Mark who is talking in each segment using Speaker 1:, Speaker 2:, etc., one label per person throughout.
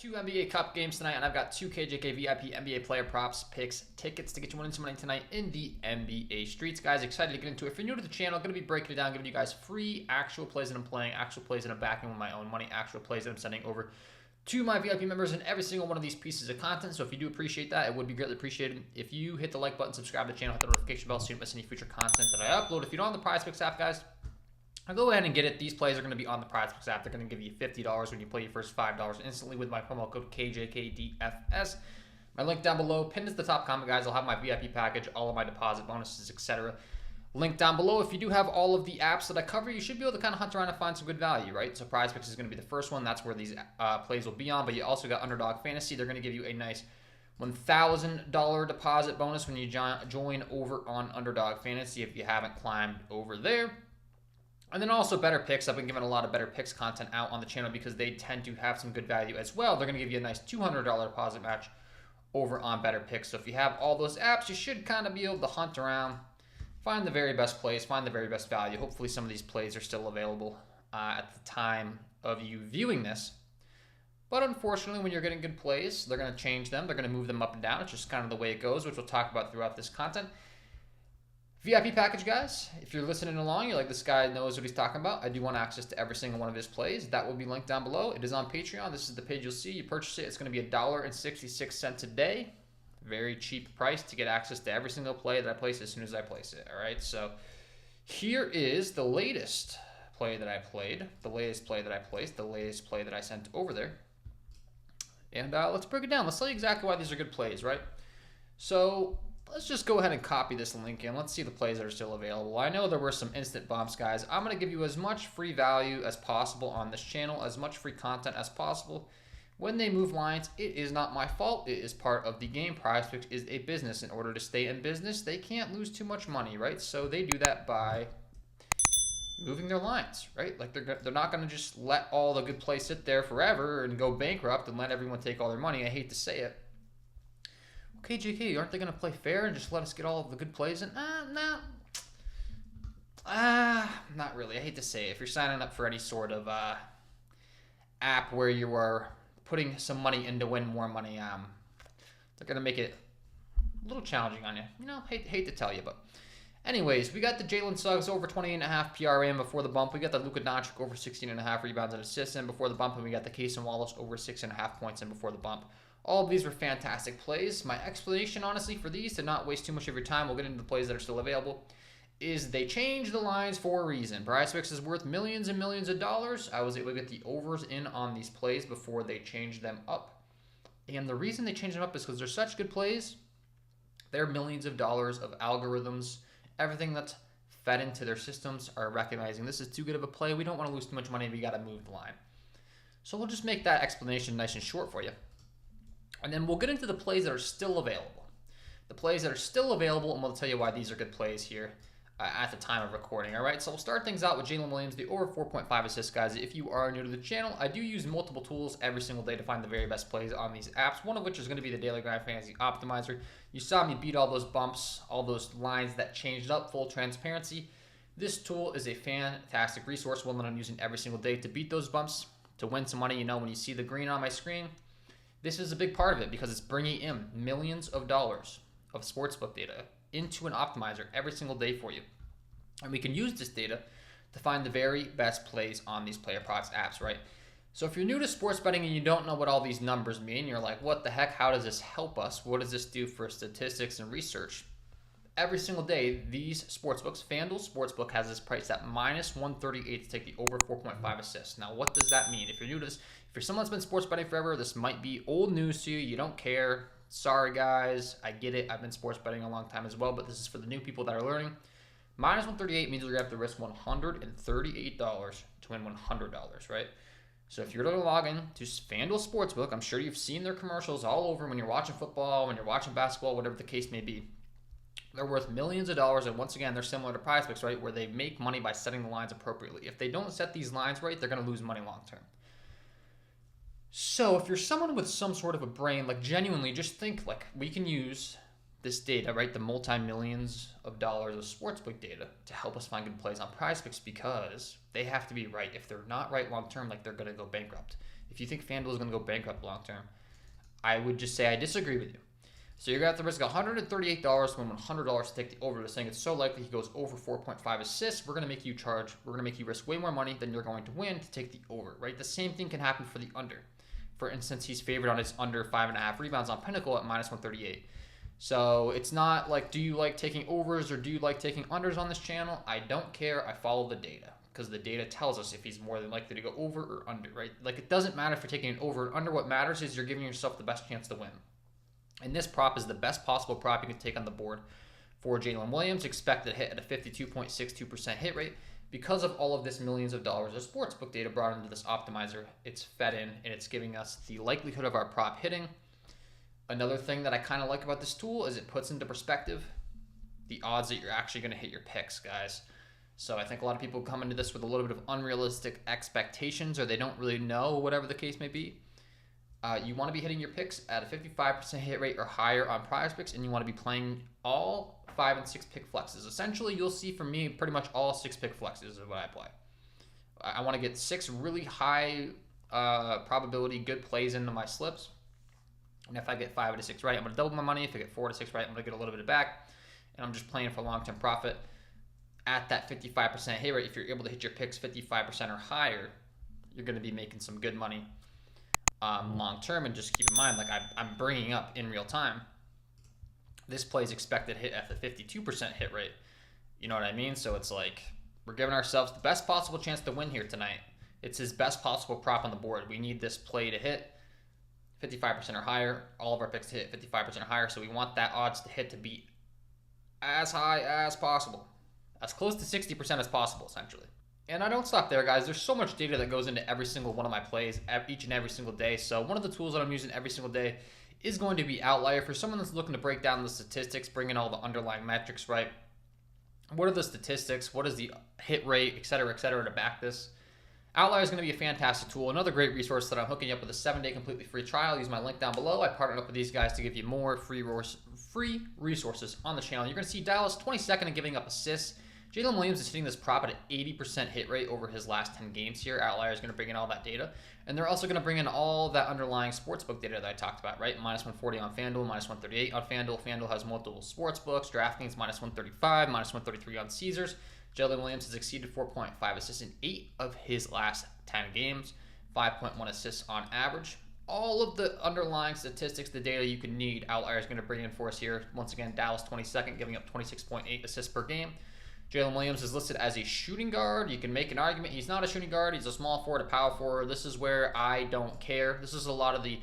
Speaker 1: 2 NBA Cup games tonight, and I've got 2 KJK VIP NBA player props, picks, tickets to get you winning some money tonight in the NBA streets. Guys, excited to get into it. If you're new to the channel, I'm going to be breaking it down, giving you guys free actual plays that I'm playing, actual plays that I'm backing with my own money, actual plays that I'm sending over to my VIP members in every single one of these pieces of content. So if you do appreciate that, it would be greatly appreciated if you hit the like button, subscribe to the channel, hit the notification bell so you don't miss any future content that I upload. If you don't have the Prizepicks app, guys, I'll go ahead and get it. These plays are going to be on the Prizepicks app. They're going to give you $50 when you play your first $5 instantly with my promo code KJKDFS. My link down below, pinned to the top comment, guys. I'll have my VIP package, all of my deposit bonuses, etc. Link down below. If you do have all of the apps that I cover, you should be able to kind of hunt around and find some good value, right? So Prizepicks is going to be the first one. That's where these plays will be on. But you also got Underdog Fantasy. They're going to give you a nice $1,000 deposit bonus when you join over on Underdog Fantasy if you haven't climbed over there. And then also Betr. I've been giving a lot of Betr content out on the channel because they tend to have some good value as well. They're going to give you a nice $200 deposit match over on Betr. So if you have all those apps, you should kind of be able to hunt around, find the very best plays, find the very best value. Hopefully some of these plays are still available at the time of you viewing this. But unfortunately, when you're getting good plays, they're going to change them. They're going to move them up and down. It's just kind of the way it goes, which we'll talk about throughout this content. VIP package, guys. If you're listening along, you're like, this guy knows what he's talking about. I do want access to every single one of his plays. That will be linked down below. It is on Patreon. This is the page you'll see. You purchase it. It's going to be $1.66 a day. Very cheap price to get access to every single play that I place as soon as I place it. All right. So here is the latest play that I played, the latest play that I placed, the latest play that I sent over there. And let's break it down. Let's tell you exactly why these are good plays, right? So let's just go ahead and copy this link and let's see the plays that are still available. I know there were some instant bumps, guys. I'm going to give you as much free value as possible on this channel, as much free content as possible. When they move lines, it is not my fault. It is part of the game. Prizepicks is a business. In order to stay in business, they can't lose too much money, right? So they do that by moving their lines, right? Like they're not going to just let all the good plays sit there forever and go bankrupt and let everyone take all their money. I hate to say it. Okay, JK, aren't they going to play fair and just let us get all of the good plays in? No. Not really. I hate to say it. If you're signing up for any sort of app where you are putting some money in to win more money, they're going to make it a little challenging on you. You know, hate to tell you, but anyways, we got the Jalen Suggs over 28.5 PRA before the bump. We got the Luka Doncic over 16.5 rebounds and assists in before the bump, and we got the Cason Wallace over 6.5 points in before the bump. All of these were fantastic plays. My explanation, honestly, for these, to not waste too much of your time, we'll get into the plays that are still available, is they changed the lines for a reason. Prizepicks is worth millions and millions of dollars. I was able to get the overs in on these plays before they changed them up. And the reason they changed them up is because they're such good plays. They're millions of dollars of algorithms. Everything that's fed into their systems are recognizing this is too good of a play. We don't want to lose too much money. We got to move the line. So we'll just make that explanation nice and short for you. And then we'll get into the plays that are still available. The plays that are still available, and we'll tell you why these are good plays here at the time of recording. All right, so we'll start things out with Jalen Williams, the over 4.5 assists, guys. If you are new to the channel, I do use multiple tools every single day to find the very best plays on these apps, one of which is going to be the Daily Grind Fantasy Optimizer. You saw me beat all those bumps, all those lines that changed up, full transparency. This tool is a fantastic resource, one that I'm using every single day to beat those bumps, to win some money. You know, when you see the green on my screen, this is a big part of it because it's bringing in millions of dollars of sportsbook data into an optimizer every single day for you. And we can use this data to find the very best plays on these player props apps, right? So if you're new to sports betting and you don't know what all these numbers mean, you're like, what the heck? How does this help us? What does this do for statistics and research? Every single day, these sportsbooks, FanDuel Sportsbook has this price at -138 to take the over 4.5 assists. Now, what does that mean? If you're new to this, if you're someone that's been sports betting forever, this might be old news to you. You don't care. Sorry, guys. I get it. I've been sports betting a long time as well, but this is for the new people that are learning. -138 means you're going to have to risk $138 to win $100, right? So if you're going to log in to FanDuel Sportsbook, I'm sure you've seen their commercials all over when you're watching football, when you're watching basketball, whatever the case may be. They're worth millions of dollars, and once again, they're similar to Prizepicks, right, where they make money by setting the lines appropriately. If they don't set these lines right, they're going to lose money long term. So if you're someone with some sort of a brain, like genuinely, just think like we can use this data, right, the multi-millions of dollars of sportsbook data to help us find good plays on Prizepicks because they have to be right. If they're not right long term, like they're going to go bankrupt. if you think FanDuel is going to go bankrupt long term, I would just say I disagree with you. So you're going to have to risk $138 to win $100 to take the over. They're saying it's so likely he goes over 4.5 assists. We're going to make you risk way more money than you're going to win to take the over, right? The same thing can happen for the under. For instance, he's favored on his under 5.5 rebounds on Pinnacle at minus 138. So it's not like, do you like taking overs or do you like taking unders on this channel? I don't care. I follow the data because the data tells us if he's more than likely to go over or under, right? Like, it doesn't matter if you're taking an over or under. What matters is you're giving yourself the best chance to win. And this prop is the best possible prop you can take on the board for Jalen Williams. Expected hit at a 52.62% hit rate. Because of all of this millions of dollars of sportsbook data brought into this optimizer, it's fed in and it's giving us the likelihood of our prop hitting. Another thing that I kind of like about this tool is it puts into perspective the odds that you're actually going to hit your picks, guys. So I think a lot of people come into this with a little bit of unrealistic expectations, or they don't really know, whatever the case may be. You want to be hitting your picks at a 55% hit rate or higher on Prizepicks, and you want to be playing all 5 and 6 pick flexes. Essentially, you'll see from me pretty much all 6 pick flexes is what I play. I want to get 6 really high probability good plays into my slips. And if I get 5 to 6 right, I'm going to double my money. If I get 4 to 6 right, I'm going to get a little bit of back. And I'm just playing for long-term profit. At that 55% hit rate, if you're able to hit your picks 55% or higher, you're going to be making some good money long-term. And just keep in mind, like I'm bringing up in real time, this play's expected hit at the 52% hit rate. You know what I mean? So it's like we're giving ourselves the best possible chance to win here tonight. It's his best possible prop on the board. We need this play to hit 55% or higher. All of our picks to hit 55% or higher. So we want that odds to hit to be as high as possible. As close to 60% as possible, essentially. And I don't stop there, guys. There's so much data that goes into every single one of my plays each and every single day. So one of the tools that I'm using every single day is going to be Outlier. For someone that's looking to break down the statistics, bring in all the underlying metrics, right? What are the statistics? What is the hit rate, et cetera, to back this? Outlier is going to be a fantastic tool. Another great resource that I'm hooking you up with a 7-day completely free trial. Use my link down below. I partnered up with these guys to give you more free resources on the channel. You're going to see Dallas 22nd and giving up assists. Jalen Williams is hitting this prop at an 80% hit rate over his last 10 games here. Outlier is going to bring in all that data. And they're also going to bring in all that underlying sportsbook data that I talked about, right? Minus 140 on FanDuel, minus 138 on FanDuel. FanDuel has multiple sportsbooks. DraftKings minus 135, minus 133 on Caesars. Jalen Williams has exceeded 4.5 assists in 8 of his last 10 games, 5.1 assists on average. All of the underlying statistics, the data you can need, Outlier is going to bring in for us here. Once again, Dallas 22nd, giving up 26.8 assists per game. Jalen Williams is listed as a shooting guard. You can make an argument he's not a shooting guard. He's a small forward, a power forward. This is where I don't care. This is a lot of the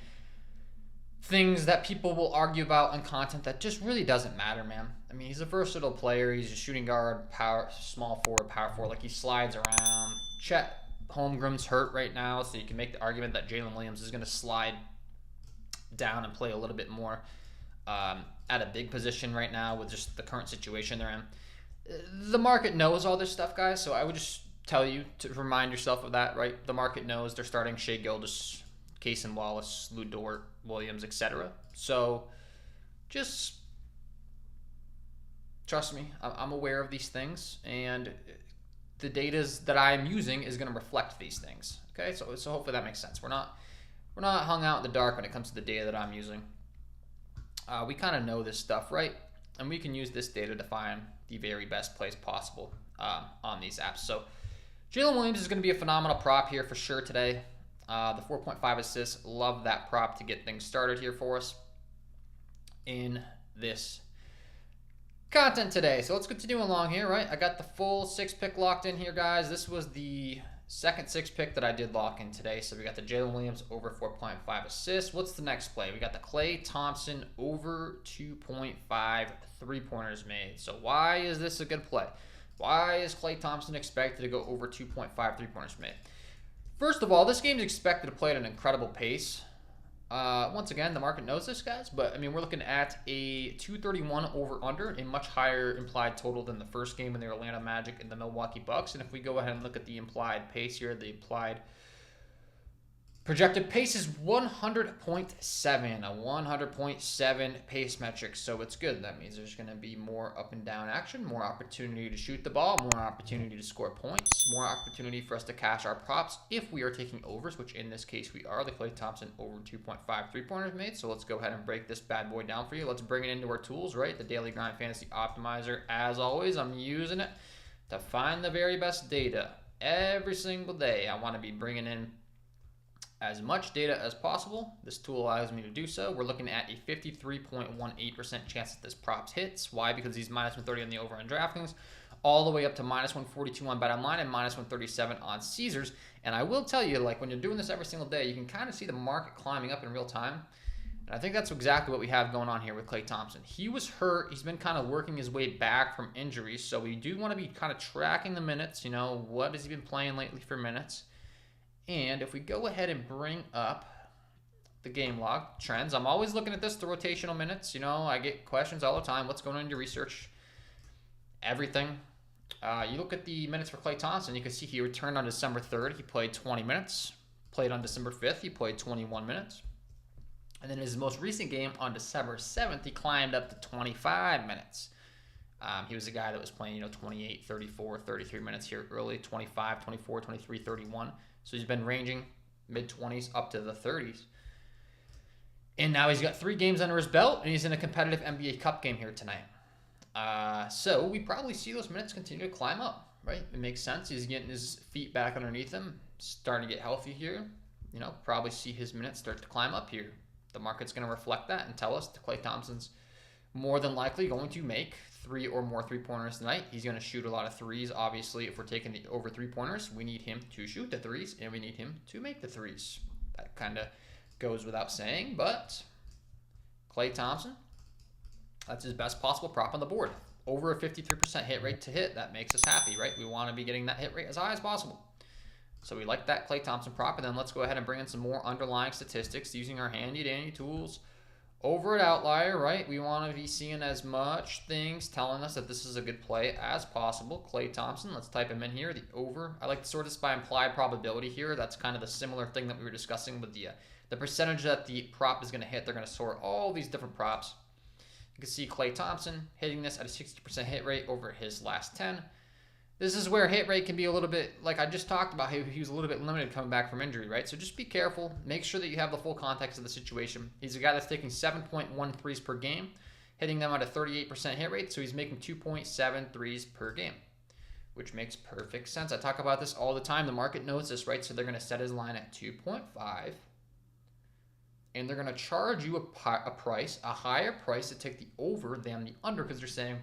Speaker 1: things that people will argue about in content that just really doesn't matter, man. I mean, he's a versatile player. He's a shooting guard, small forward, power forward. Like, he slides around. Chet Holmgren's hurt right now, so you can make the argument that Jalen Williams is going to slide down and play a little bit more at a big position right now with just the current situation they're in. The market knows all this stuff, guys, so I would just tell you to remind yourself of that, right? The market knows they're starting Shai Gilgeous, Cason Wallace, Lou Dort, Williams, etc. So just trust me, I'm aware of these things, and the data that I'm using is going to reflect these things. Okay, so hopefully that makes sense. We're not hung out in the dark when it comes to the data that I'm using. We kind of know this stuff, right? And we can use this data to find the very best plays possible on these apps. So Jalen Williams is going to be a phenomenal prop here for sure today. The 4.5 assists, love that prop to get things started here for us in this content today. So let's continue along here, right? I got the full 6 pick locked in here, guys. This was the second 6 pick that I did lock in today. So we got the Jalen Williams over 4.5 assists. What's the next play? We got the Klay Thompson over 2.5 3-pointers made. So why is this a good play? Why is Klay Thompson expected to go over 2.5 3-pointers made? First of all, this game is expected to play at an incredible pace. Once again, the market knows this, guys, but I mean, we're looking at a 231 over-under, a much higher implied total than the first game in the Orlando Magic and the Milwaukee Bucks. And if we go ahead and look at the implied pace here, the implied Projected pace is 100.7, a 100.7 pace metric, so it's good. That means there's going to be more up and down action, more opportunity to shoot the ball, more opportunity to score points, more opportunity for us to cash our props if we are taking overs, which in this case we are. The Klay Thompson over 2.5 3-pointers made, so let's go ahead and break this bad boy down for you. Let's bring it into our tools, right? The Daily Grind Fantasy Optimizer. As always, I'm using it to find the very best data every single day. I want to be bringing in as much data as possible. This tool allows me to do so. We're looking at a 53.18% chance that this props hits. Why? Because he's minus 130 on the over on DraftKings, all the way up to minus 142 on BetOnline and minus 137 on Caesars. And I will tell you, like when you're doing this every single day, you can kind of see the market climbing up in real time. And I think that's exactly what we have going on here with Klay Thompson. He was hurt. He's been kind of working his way back from injuries. So we do want to be kind of tracking the minutes. You know, what has he been playing lately for minutes? And if we go ahead and bring up the game log trends, I'm always looking at this, the rotational minutes. You know, I get questions all the time. What's going on in your research? Everything. You look at the minutes for Klay Thompson, you can see he returned on December 3rd. He played 20 minutes. Played on December 5th. He played 21 minutes. And then his most recent game on December 7th, he climbed up to 25 minutes. He was a guy that was playing, 28, 34, 33 minutes here early, 25, 24, 23, 31. So he's been ranging mid-20s up to the 30s. And now he's got 3 games under his belt, and he's in a competitive NBA Cup game here tonight. So we probably see those minutes continue to climb up, right? It makes sense. He's getting his feet back underneath him, starting to get healthy here. Probably see his minutes start to climb up here. The market's going to reflect that and tell us that Klay Thompson's more than likely going to make 3 or more 3-pointers tonight. He's going to shoot a lot of threes. Obviously, if we're taking the over 3-pointers, we need him to shoot the threes, and we need him to make the threes. That kind of goes without saying, but Klay Thompson, that's his best possible prop on the board. Over a 53% hit rate to hit. That makes us happy, right? We want to be getting that hit rate as high as possible. So we like that Klay Thompson prop, and then let's go ahead and bring in some more underlying statistics using our handy-dandy tools. Over at Outlier, right, we want to be seeing as much things telling us that this is a good play as possible. Klay Thompson, let's type him in here, the over. I like to sort this by implied probability here. That's kind of the similar thing that we were discussing with the percentage that the prop is going to hit. They're going to sort all these different props. You can see Klay Thompson hitting this at a 60% hit rate over his last 10. This is where hit rate can be a little bit, like I just talked about, he was a little bit limited coming back from injury, right? So just be careful. Make sure that you have the full context of the situation. He's a guy that's taking 7.1 threes per game, hitting them at a 38% hit rate, so he's making 2.7 threes per game, which makes perfect sense. I talk about this all the time. The market knows this, right? So they're going to set his line at 2.5, and they're going to charge you a higher price to take the over than the under, because they're saying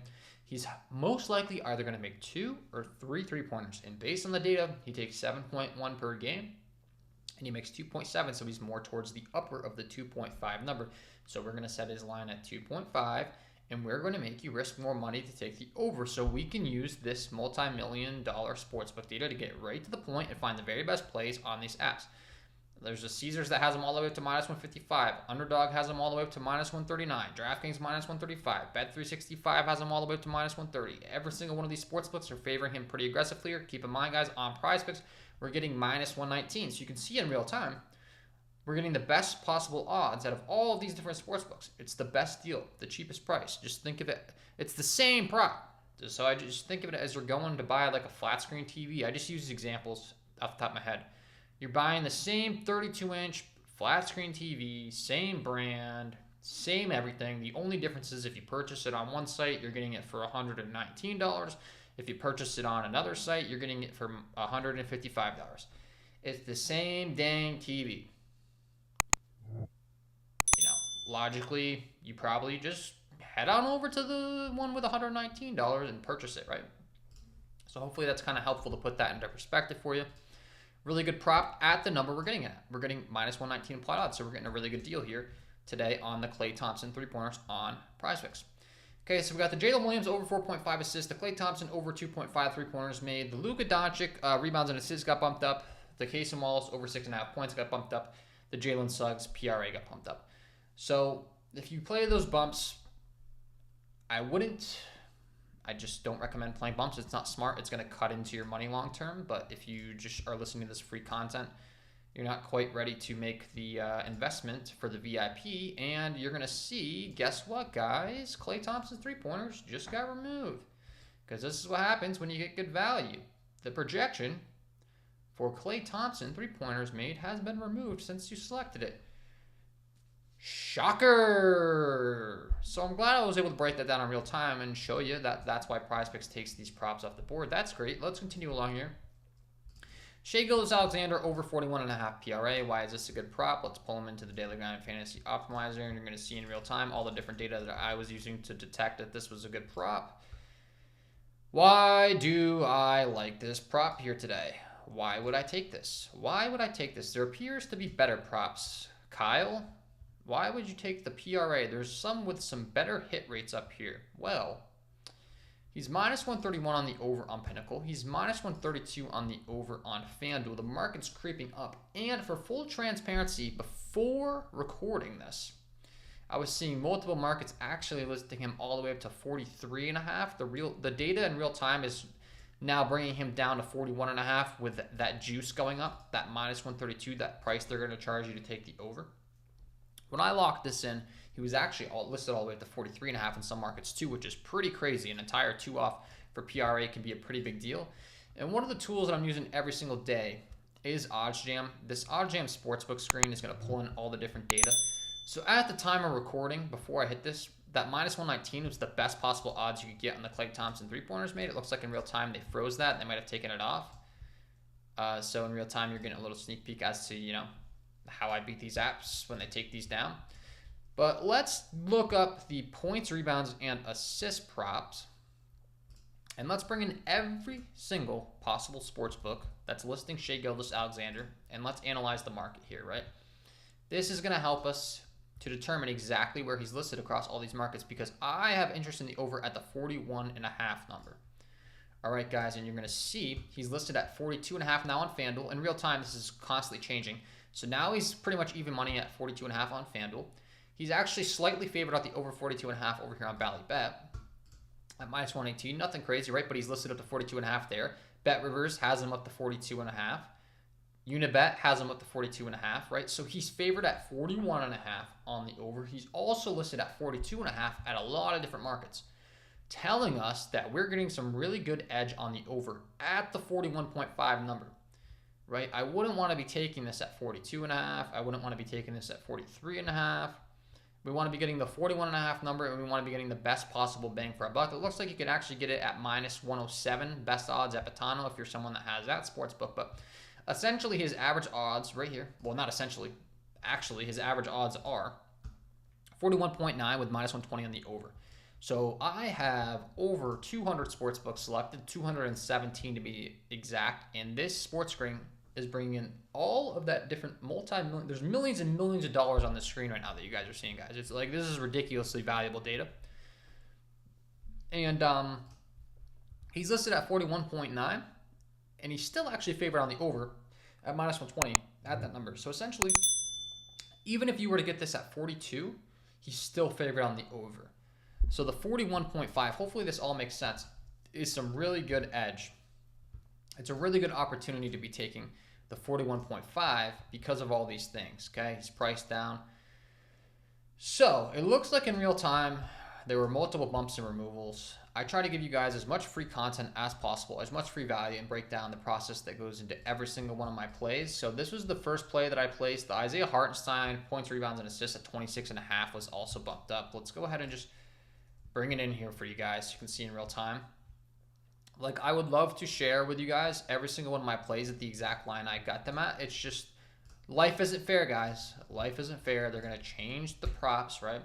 Speaker 1: he's most likely either going to make 2 or 3 3-pointers. And based on the data, he takes 7.1 per game, and he makes 2.7, so he's more towards the upper of the 2.5 number. So we're going to set his line at 2.5, and we're going to make you risk more money to take the over, so we can use this multi-million-dollar sportsbook data to get right to the point and find the very best plays on these apps. There's a Caesars that has them all the way up to minus 155. Underdog has them all the way up to minus 139. DraftKings minus 135. Bet365 has them all the way up to minus 130. Every single one of these sportsbooks are favoring him pretty aggressively here. Keep in mind, guys, on Prizepicks, we're getting minus 119. So you can see in real time, we're getting the best possible odds out of all of these different sportsbooks. It's the best deal, the cheapest price. Just think of it. It's the same prop. So I just think of it as you're going to buy like a flat screen TV. I just use examples off the top of my head. You're buying the same 32-inch flat screen TV, same brand, same everything. The only difference is if you purchase it on one site, you're getting it for $119. If you purchase it on another site, you're getting it for $155. It's the same dang TV. Logically, you probably just head on over to the one with $119 and purchase it, right? So hopefully that's kind of helpful to put that into perspective for you. Really good prop at the number we're getting at. We're getting minus 119 implied odds, so we're getting a really good deal here today on the Klay Thompson 3-pointers on Prizepicks. Okay, so we got the Jalen Williams over 4.5 assists, the Klay Thompson over 2.5 3-pointers made, the Luka Doncic rebounds and assists got bumped up, the Casey Wallace over 6.5 points got bumped up, the Jalen Suggs PRA got bumped up. So if you play those bumps, I just don't recommend playing bumps. It's not smart. It's going to cut into your money long term. But if you just are listening to this free content, you're not quite ready to make the investment for the VIP, and you're going to see, guess what, guys? Klay Thompson's three-pointers just got removed, because this is what happens when you get good value. The projection for Klay Thompson three-pointers made has been removed since you selected it. Shocker! So I'm glad I was able to break that down in real time and show you that that's why Prizepicks takes these props off the board. That's great. Let's continue along here. Shai Gilgeous-Alexander over 41.5 PRA. Why is this a good prop? Let's pull him into the Daily Grind Fantasy Optimizer, and you're going to see in real time all the different data that I was using to detect that this was a good prop. Why do I like this prop here today? Why would I take this? Why would I take this? There appears to be better props. Kyle, why would you take the PRA? There's some with some better hit rates up here. Well, he's minus 131 on the over on Pinnacle. He's minus 132 on the over on FanDuel. The market's creeping up. And for full transparency, before recording this, I was seeing multiple markets actually listing him all the way up to 43.5. The data in real time is now bringing him down to 41.5 with that juice going up, that minus 132, that price they're going to charge you to take the over. When I locked this in, he was actually listed all the way up to 43.5 in some markets too, which is pretty crazy. An entire 2 off for PRA can be a pretty big deal. And one of the tools that I'm using every single day is OddsJam. This OddsJam sportsbook screen is going to pull in all the different data. So at the time of recording, before I hit this, that minus 119 was the best possible odds you could get on the Klay Thompson three-pointers made. It looks like in real time they froze that. They might have taken it off. So in real time, you're getting a little sneak peek as to, how I beat these apps when they take these down. But let's look up the points, rebounds, and assist props. And let's bring in every single possible sports book that's listing Shai Gilgeous-Alexander, and let's analyze the market here, right? This is going to help us to determine exactly where he's listed across all these markets, because I have interest in the over at the 41.5 number. All right, guys, and you're going to see he's listed at 42.5 now on FanDuel. In real time, this is constantly changing. So now he's pretty much even money at 42.5 on FanDuel. He's actually slightly favored out the over 42.5 over here on Ballybet at minus 118. Nothing crazy, right? But he's listed up to 42.5 there. Bet Rivers has him up to 42.5. Unibet has him up to 42.5, right? So he's favored at 41.5 on the over. He's also listed at 42.5 at a lot of different markets, telling us that we're getting some really good edge on the over at the 41.5 number. Right? I wouldn't want to be taking this at 42.5. I wouldn't want to be taking this at 43.5. We want to be getting the 41.5 number, and we want to be getting the best possible bang for our buck. It looks like you could actually get it at minus 107, best odds at Betano if you're someone that has that sports book. But essentially his average odds right here, well, not essentially, actually his average odds are 41.9 with minus 120 on the over. So I have over 200 sports books selected, 217 to be exact, and this sports screen is bringing in all of that different multi-million. There's millions and millions of dollars on the screen right now that you guys are seeing, guys. It's like, this is ridiculously valuable data. And he's listed at 41.9, and he's still actually favored on the over at minus 120 at that number. So essentially, even if you were to get this at 42, he's still favored on the over. So the 41.5, hopefully this all makes sense, is some really good edge. It's a really good opportunity to be taking the 41.5 because of all these things, okay? He's priced down. So it looks like in real time, there were multiple bumps and removals. I try to give you guys as much free content as possible, as much free value, and break down the process that goes into every single one of my plays. So this was the first play that I placed. The Isaiah Hartenstein points, rebounds, and assists at 26.5 was also bumped up. Let's go ahead and just bring it in here for you guys. You can see in real time. Like, I would love to share with you guys every single one of my plays at the exact line I got them at. It's just, life isn't fair, guys. Life isn't fair. They're going to change the props, right?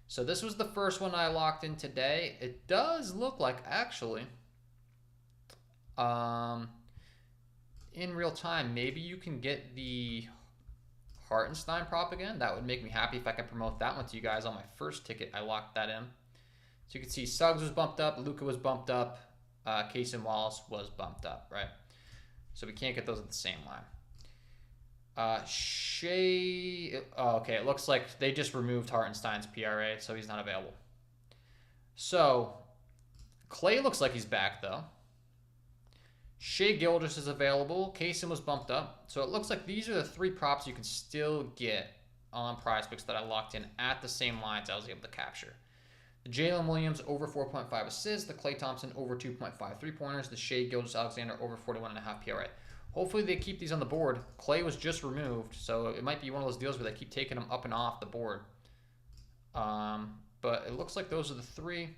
Speaker 1: So this was the first one I locked in today. It does look like, actually, in real time, maybe you can get the Hartenstein prop again. That would make me happy if I could promote that one to you guys on my first ticket. I locked that in. So you can see Suggs was bumped up, Luka was bumped up, Case and Wallace was bumped up, right? So we can't get those at the same line. Okay, it looks like they just removed Hartenstein's PRA, so he's not available. So Klay looks like he's back, though. Shea Gilgeous is available. Kaysen was bumped up. So it looks like these are the 3 props you can still get on Prizepicks that I locked in at the same lines I was able to capture. The Jalen Williams over 4.5 assists. The Klay Thompson over 2.5 3-pointers. The Shea Gilgeous-Alexander over 41.5 PRA. Hopefully they keep these on the board. Klay was just removed, so it might be one of those deals where they keep taking them up and off the board. But it looks like those are the 3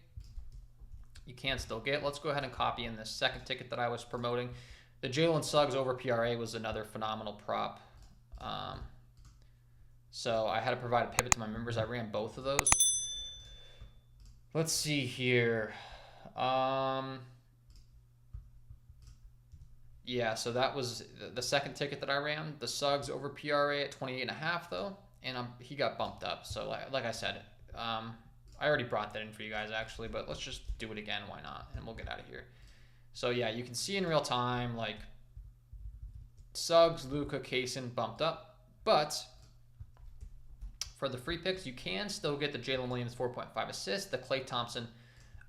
Speaker 1: you can still get. Let's go ahead and copy in this second ticket that I was promoting. The Jalen Suggs over PRA was another phenomenal prop. So I had to provide a pivot to my members. I ran both of those. Let's see here. Yeah, so that was the second ticket that I ran. The Suggs over PRA at 28.5 though, and he got bumped up. So like I said, I already brought that in for you guys actually, but let's just do it again. Why not? And we'll get out of here. So yeah, you can see in real time like Suggs, Luka, Kaysen bumped up, but for the free picks, you can still get the Jalen Williams 4.5 assists, the Klay Thompson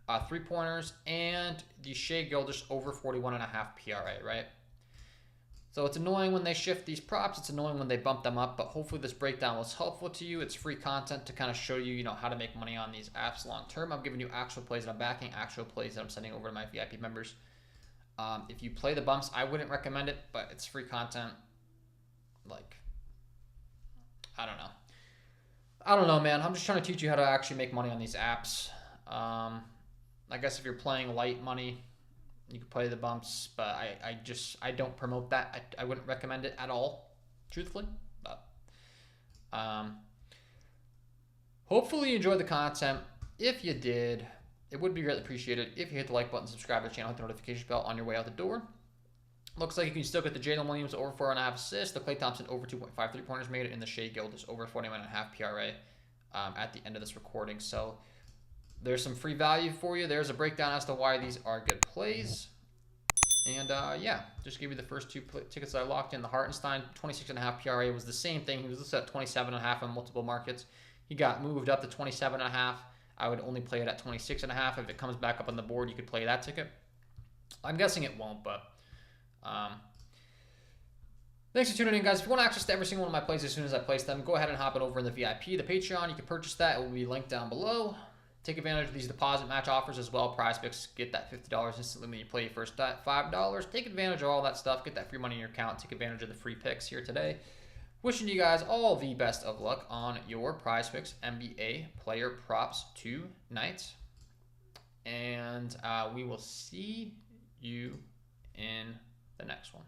Speaker 1: 3-pointers, and the Shea Gilgeous over 41.5 PRA, right? So it's annoying when they shift these props. It's annoying when they bump them up, but hopefully this breakdown was helpful to you. It's free content to kind of show you, how to make money on these apps long term. I'm giving you actual plays that I'm backing, actual plays that I'm sending over to my VIP members. If you play the bumps, I wouldn't recommend it, but it's free content. Like, I don't know, man. I'm just trying to teach you how to actually make money on these apps. I guess if you're playing light money, you can play the bumps, but I don't promote that. I wouldn't recommend it at all, truthfully. But hopefully you enjoyed the content. If you did, it would be greatly appreciated if you hit the like button, subscribe to the channel, hit the notification bell on your way out the door. Looks like you can still get the Jalen Williams over 4.5 assists, the Klay Thompson over 2.5 3-pointers made it, and the Shea Gilgeous over 41.5 PRA at the end of this recording. So there's some free value for you. There's a breakdown as to why these are good plays. And yeah, just give you the first 2 tickets that I locked in. The Hartenstein 26.5 PRA was the same thing. He was listed at 27.5 on multiple markets. He got moved up to 27.5. I would only play it at 26.5. If it comes back up on the board, you could play that ticket. I'm guessing it won't, but thanks for tuning in, guys. If you want access to every single one of my plays as soon as I place them, go ahead and hop it over in the VIP, the Patreon. You can purchase that. It will be linked down below. Take advantage of these deposit match offers as well. Prizepicks, get that $50 instantly when you play your first $5. Take advantage of all that stuff. Get that free money in your account. Take advantage of the free picks here today. Wishing you guys all the best of luck on your Prizepicks NBA player props tonight. And we will see you in the next one.